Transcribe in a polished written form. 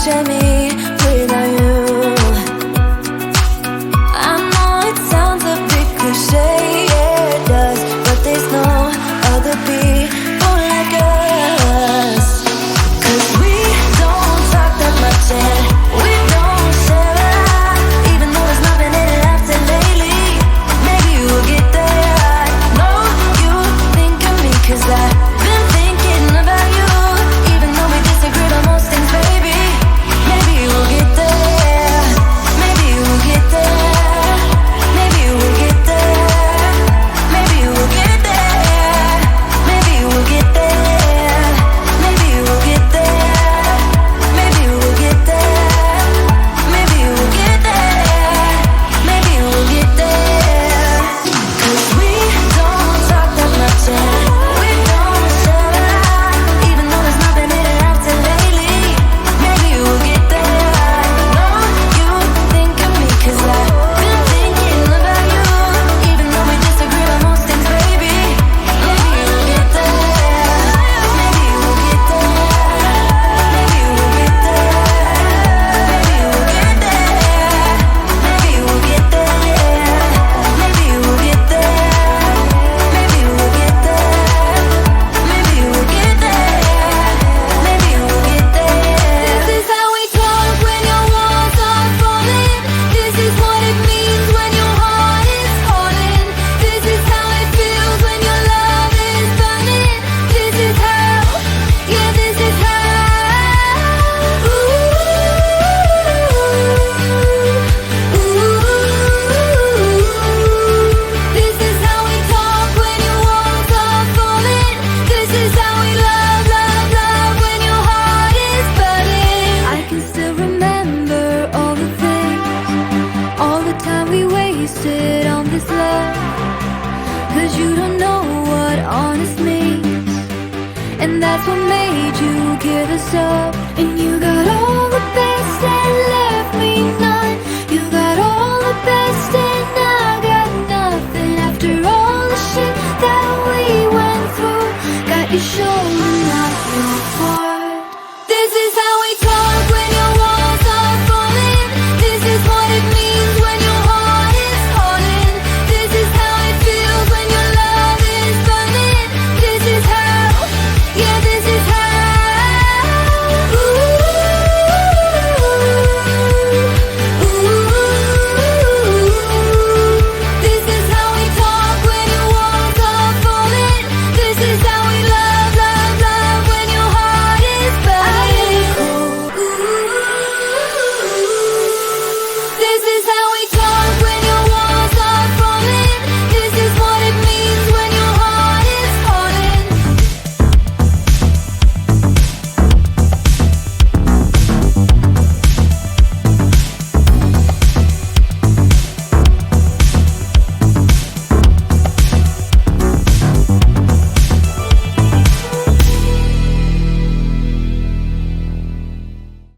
picture me without you. I know it sounds a bit cliche, yeah it does, but there's no other people like us. 'Cause we don't talk that much and we don't share a lot, even though there's nothing in it after lately. Maybe we'll get there. I know you think of me 'cause I've been thinking about you, even though we disagree on most things, baby. Maybe we'll get there. Maybe we'll get there. Maybe we'll get there. Maybe we'll get there. Maybe we'll get there. Maybe we'll get there. Maybe we'll get there. Maybe we'll get there. Maybe we'll get there. 'Cause we don't talk that much and we don't share a lot, even though there's nothing in it after lately. Maybe we'll get there. I know you think of me 'cause I've been thinking about you, even though we disagree on most things, baby. Maybe we'll get there. Maybe we'll get there. Maybe we'll get there. Maybe we'll get there. Maybe we'll get there. Maybe we'll get there. Maybe we'll get there. Maybe we'll get there. Maybe we'll get there. This is how we talk when your walls are falling. This is what it means when your heart is falling. This is how it feels when your love is burning. This is how, yeah, this is how. Ooh, this is how we talk when your walls are falling. This is how we love, love, love when your heart is burning. I can still remember all the things, all the time we wasted on this love. 'Cause you don't know what honest means, and that's what made you give us up. And you